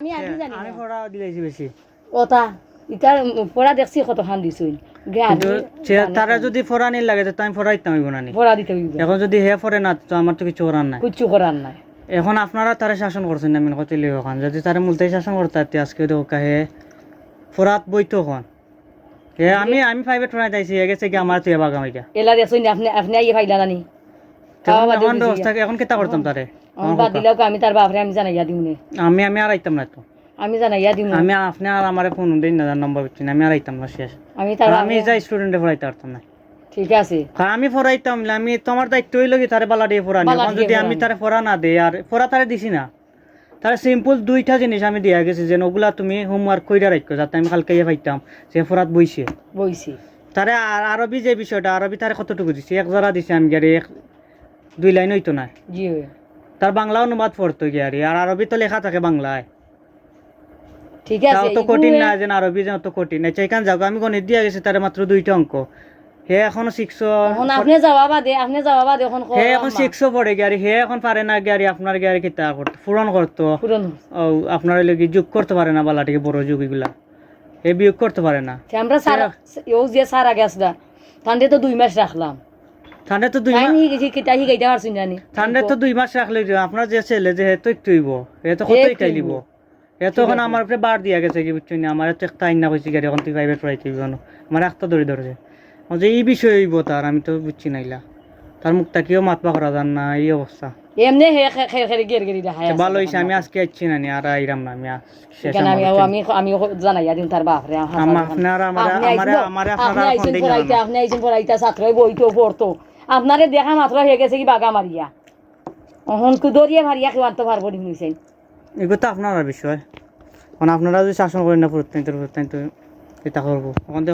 আমি আগে জানি আমি পড়া দিলাইছি বেশি ওটা ইতার পড়া দেখছি কত খান দিছুই কিন্তু তারা যদি ফোরানি লাগে তো আমি ফোরাইতাম হইব না নি। পড়া দিতে হইব এখন যদি হে ফরে না তো আমার তো কিছু করার নাই। কিচ্ছু করার নাই এখন আপনারা তারা শাসন করছেন আমি কত লিখ ওখান যদি তারা মুলতাই শাসন করতে আজকে তো হে ফোরাত বইতো কোন হে আমি প্রাইভেট পড়াই যাইছি হে গেছে কি আমার তুই বাগাম এটা এলা দেখছুই আপনি আপনি আইয়ে ফাইলা নানি এখন ব্যবস্থা এখন কেটা করতাম তারে বাদ দিলেও আমি তার বাপরে আমি জানাইয়া দিমনে আমি আর আইতাম না তো আমি জানাইয়া দিমু আমি আপনি আর আমারে ফোন দেই না নম্বর দিচ্ছি আমি আর আইতাম না শেষ আমি তার আমি যাই স্টুডেন্টে পড়াইতে পারতাম না ঠিক আছে আমি পড়াইতাম না আমি তোমার দায়িত্ব হইল কি তারে বালা দিয়ে পড়ানি বালা এখন দিয়ে যদি আমি পড়ানি। তারে পড়া না দেই আর পড়া তারে দিছি না তারে সিম্পল দুইটা জিনিস আমি দিয়া গেছি যে ওগুলা তুমি হোমওয়ার্ক কইরা রাখো যাতে আমি কালকে পাইতাম সে পড়াত বইছে বইছি তারে আর আরবি যে বিষয়টা আরবি তারে কতটুকু দিছি এক জোড়া দিছি আমি গাড়ি দুই লাইন হইতো না জি তার বাংলা অনুবাদ পড়তো গিয়ারি আর আরবি তো লেখা থাকে বাংলায় ঠিক তাও আছে তো কঠিন না যেন আরবি যেন তো কঠিন আচ্ছা এখান যাবো আমি গণিত দিয়া গেছি তারে মাত্র দুইটা অঙ্ক হে এখনো শিখছো এখন আপনি যাওয়া দে এখন হে এখন শিখছো পড়ে গিয়ারি হে এখন পারে না গিয়ারি আপনার গিয়ারি কিতা করতো পূরণ করতো পুরন ও আপনার লাগি যোগ করতে পারে না বালা থেকে বড় যোগ এগুলা হে বিয়োগ করতে পারে না আমরা স্যার ও যে স্যার আগে আসলা তান্ডে তো 2 মাস রাখলাম ঠান্ডা তো 2 মাস আমি কিটা শিখাইতে পারছি জানি ঠান্ডা তো 2 মাস রাখলে আপনার যে ছেলে যে হে তো একটু হইব হে তো কতই টাইলিব হে তো এখন আমার উপরে বার দিয়া গেছে কি বুঝছো না আমার তো একটা আইন না কইছি গাড়ি এখন তুই প্রাইভেট পড়াইতে হইব না আমার একটা ধরে যে এই বিষয় হইব তার আমি তো বুঝছি নাইলা তার মুখটা কেউ মাতবা করা যান না এই অবস্থা এমনি হে খেরে গেরি দেখায় ভালো হইছে আমি আজকে আইছি না নি আর আইরাম না আমি শেষ কেন আমি জানাইয়া দিন তার বাপরে আপনারা আমারে আপনি আপনারা আইছেন পড়াইতে আপনি আইছেন পড়াইতে ছাত্রই বইতো পড়তো আপনারে দেখা মাত্র হয়ে গেছে কি বাগা মারিয়া অহন কু দরিয়া মারিয়া কেউ আনতে পারবো নি হইছেন এগুলো তো আপনার বিষয় এখন আপনারা যদি শাসন করেন না প্রত্যেক তো এটা করবো এখন